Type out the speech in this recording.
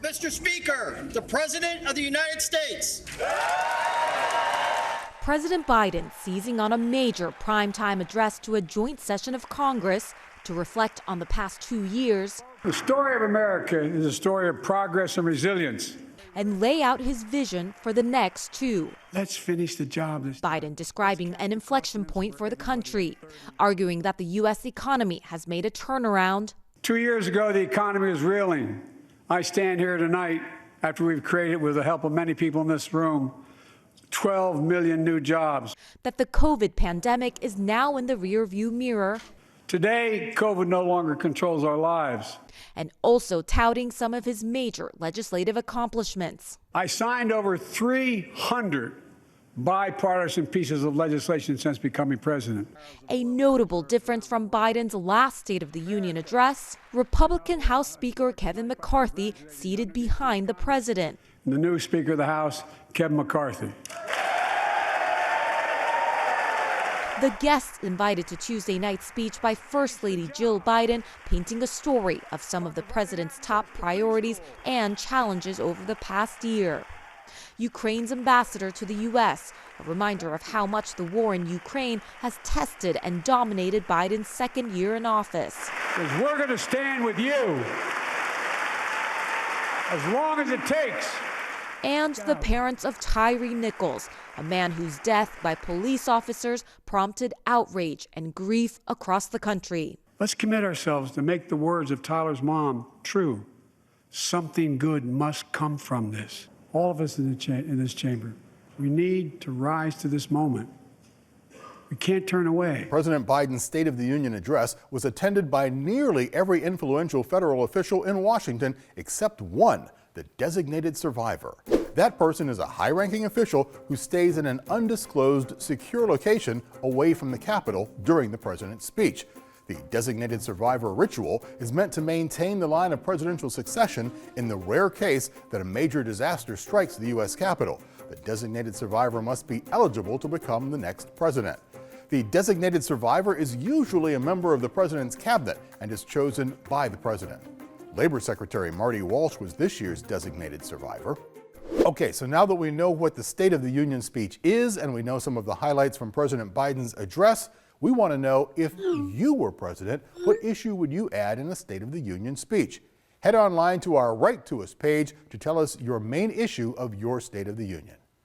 Mr. Speaker, the President of the United States. President Biden seizing on a major primetime address to a joint session of Congress to reflect on the past 2 years. The story of America is a story of progress and resilience. And lay out his vision for the next 2. Let's finish the job. Biden describing an inflection point for the country, arguing that the U.S. economy has made a turnaround. 2 years ago, the economy was reeling. I stand here tonight after we've created, with the help of many people in this room, 12 million new jobs. That the COVID pandemic is now in the rearview mirror. Today, COVID no longer controls our lives. And also touting some of his major legislative accomplishments. I signed over 300 bipartisan pieces of legislation since becoming president. A notable difference from Biden's last State of the Union address, Republican House Speaker Kevin McCarthy seated behind the president. The new Speaker of the House, Kevin McCarthy. The guests invited to Tuesday night's speech by First Lady Jill Biden, painting a story of some of the president's top priorities and challenges over the past year. Ukraine's ambassador to the U.S., a reminder of how much the war in Ukraine has tested and dominated Biden's second year in office. Because we're going to stand with you as long as it takes. And the parents of Tyree Nichols, a man whose death by police officers prompted outrage and grief across the country. Let's commit ourselves to make the words of Tyler's mom true. Something good must come from this. All of us in this chamber, we need to rise to this moment. We can't turn away. President Biden's State of the Union address was attended by nearly every influential federal official in Washington except one, the designated survivor. That person is a high-ranking official who stays in an undisclosed secure location away from the Capitol during the president's speech. The designated survivor ritual is meant to maintain the line of presidential succession in the rare case that a major disaster strikes the U.S. Capitol. The designated survivor must be eligible to become the next president. The designated survivor is usually a member of the president's cabinet and is chosen by the president. Labor Secretary Marty Walsh was this year's designated survivor. Okay, so now that we know what the State of the Union speech is and we know some of the highlights from President Biden's address, we want to know, if you were president, what issue would you add in a State of the Union speech? Head online to our Write to Us page to tell us your main issue of your State of the Union.